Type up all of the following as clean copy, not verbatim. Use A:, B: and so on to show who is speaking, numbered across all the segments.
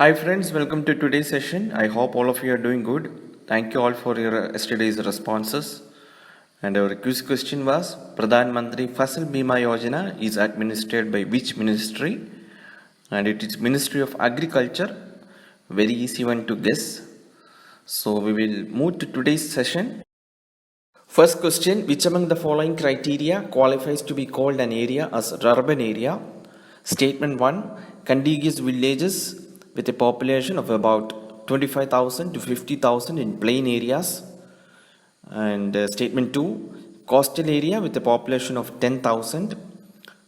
A: Hi friends, welcome to today's session. I hope all of you are doing good. Thank you all for your yesterday's responses. And our quiz question was Pradhan Mantri Fasal Bima Yojana is administered by which ministry? And it is Ministry of Agriculture. Very easy one to guess. So we will move to today's session. First question, which among the following criteria qualifies to be called an area as urban area? Statement 1, contiguous villages with a population of about 25,000 to 50,000 in plain areas. And statement 2, coastal area with a population of 10,000.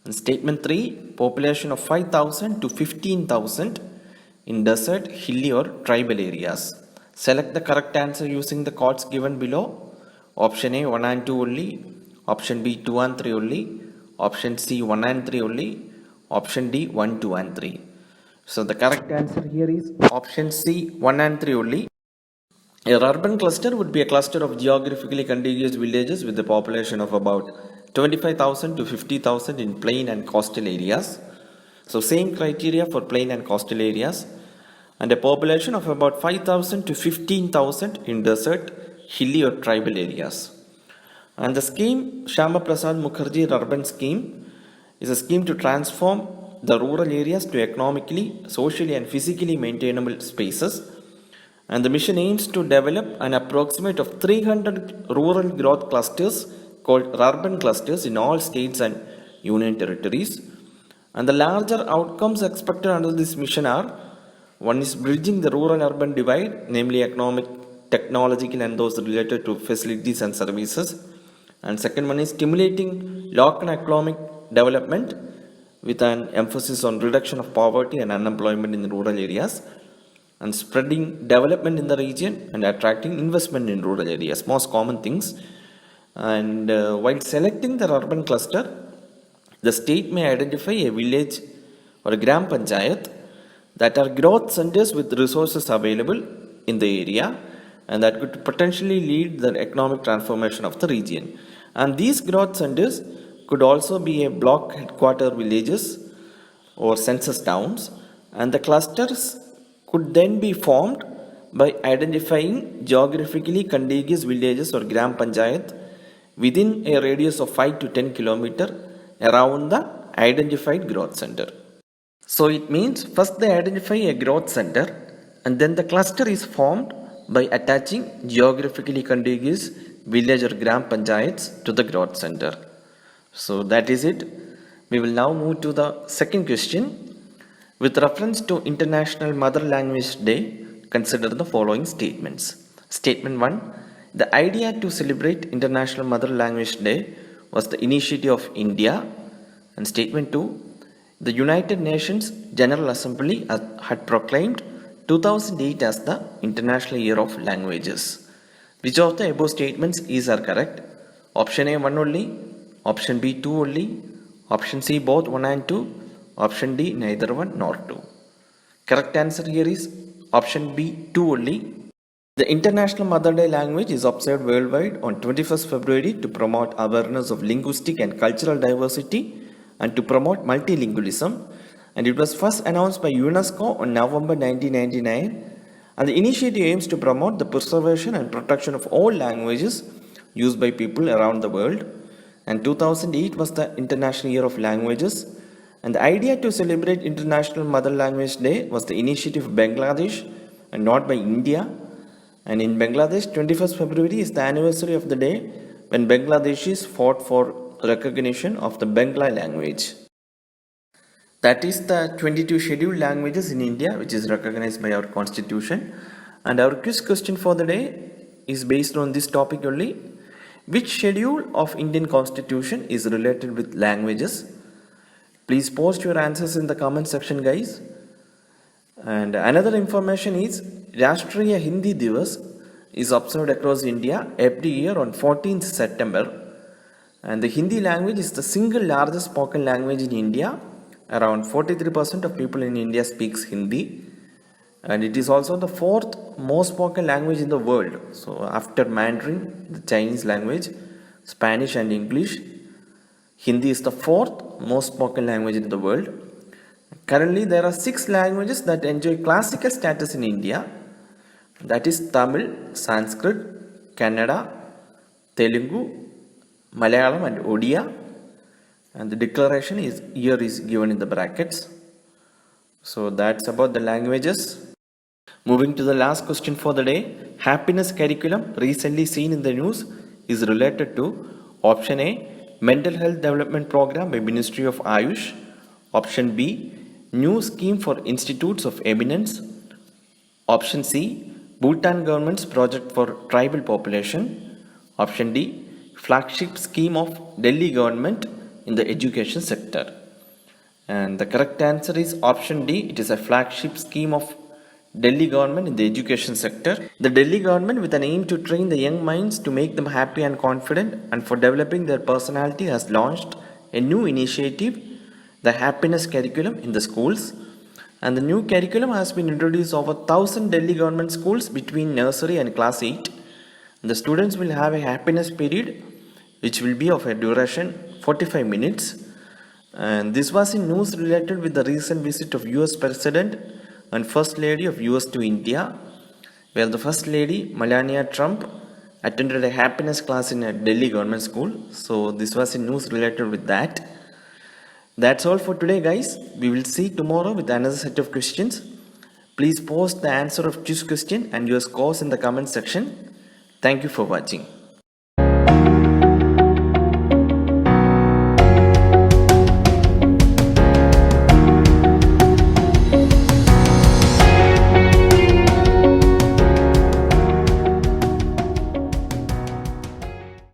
A: And statement 3, population of 5,000 to 15,000 in desert, hilly or tribal areas. Select the correct answer using the codes given below. Option A 1 and 2 only, option B 2 and 3 only, option C 1 and 3 only, option D 1, 2 and 3. So the correct answer here is option C 1 and 3 only. A urban cluster would be a cluster of geographically contiguous villages with a population of about 25,000 to 50,000 in plain and coastal areas. So same criteria for plain and coastal areas, and a population of about 5,000 to 15,000 in desert, hilly or tribal areas. And the scheme, Shyama Prasad Mukherjee Urban Scheme, is a scheme to transform the rural areas to economically, socially and physically maintainable spaces. And the mission aims to develop an approximate of 300 rural growth clusters called urban clusters in all states and union territories. And the larger outcomes expected under this mission are: one is bridging the rural urban divide, namely economic, technological, and those related to facilities and services. And second one is stimulating local economic development with an emphasis on reduction of poverty and unemployment in the rural areas, and spreading development in the region and attracting investment in rural areas, most common things. And while selecting the urban cluster, the state may identify a village or a gram panchayat that are growth centers with resources available in the area and that could potentially lead the economic transformation of the region. And these growth centers could also be a block headquarter villages or census towns, and the clusters could then be formed by identifying geographically contiguous villages or gram panchayat within a radius of 5 to 10 kilometer around the identified growth center. So it means first they identify a growth center and then the cluster is formed by attaching geographically contiguous village or gram panchayats to the growth center. So that is it. We will now move to the second question. With reference to International Mother Language Day, consider the following statements. Statement 1. The idea to celebrate International Mother Language Day was the initiative of India. And statement 2. The United Nations General Assembly had proclaimed 2008 as the International Year of Languages. Which of the above statements are correct? Option A 1 only, option B 2 only, option C both 1 and 2, option D neither 1 nor 2. Correct answer here is option B 2 only. The International Mother Day language is observed worldwide on 21st February to promote awareness of linguistic and cultural diversity and to promote multilingualism, and it was first announced by UNESCO on November 1999, and the initiative aims to promote the preservation and protection of all languages used by people around the world. And 2008 was the International Year of Languages, and the idea to celebrate International Mother Language Day was the initiative of Bangladesh and not by India. And in Bangladesh, 21st February is the anniversary of the day when Bangladeshis fought for recognition of the Bangla language. That is the 22 scheduled languages in India which is recognized by our constitution. And our quiz question for the day is based on this topic only. Which schedule of Indian constitution is related with languages? Please post your answers in the comment section, guys. And another information is Rashtriya Hindi Divas is observed across India every year on 14th September. And the Hindi language is the single largest spoken language in India. Around 43% of people in India speaks Hindi. And it is also the fourth most spoken language in the world. So after Mandarin, the Chinese language, Spanish and English, Hindi is the fourth most spoken language in the world. Currently, there are 6 languages that enjoy classical status in India. That is Tamil, Sanskrit, Kannada, Telugu, Malayalam and Odia. And the declaration is here is given in the brackets. So that's about the languages. Moving to the last question for the day. Happiness curriculum recently seen in the news is related to option A, Mental Health Development Program by Ministry of Ayush. Option B, new scheme for institutes of eminence. Option C, Bhutan government's project for tribal population. Option D, flagship scheme of Delhi government in the education sector. And the correct answer is option D. It is a flagship scheme of Delhi government in the education sector. The Delhi government, with an aim to train the young minds to make them happy and confident and for developing their personality, has launched a new initiative, the happiness curriculum in the schools. And the new curriculum has been introduced over 1000 Delhi government schools between nursery and class 8. The students will have a happiness period which will be of a duration 45 minutes. And this was in news related with the recent visit of US President and First Lady of US to India, where the First Lady Melania Trump attended a happiness class in a Delhi government school. So this was in news related with that. That's all for today, guys. We will see tomorrow with another set of questions. Please post the answer of choose question and your scores in the comment section. Thank you for watching.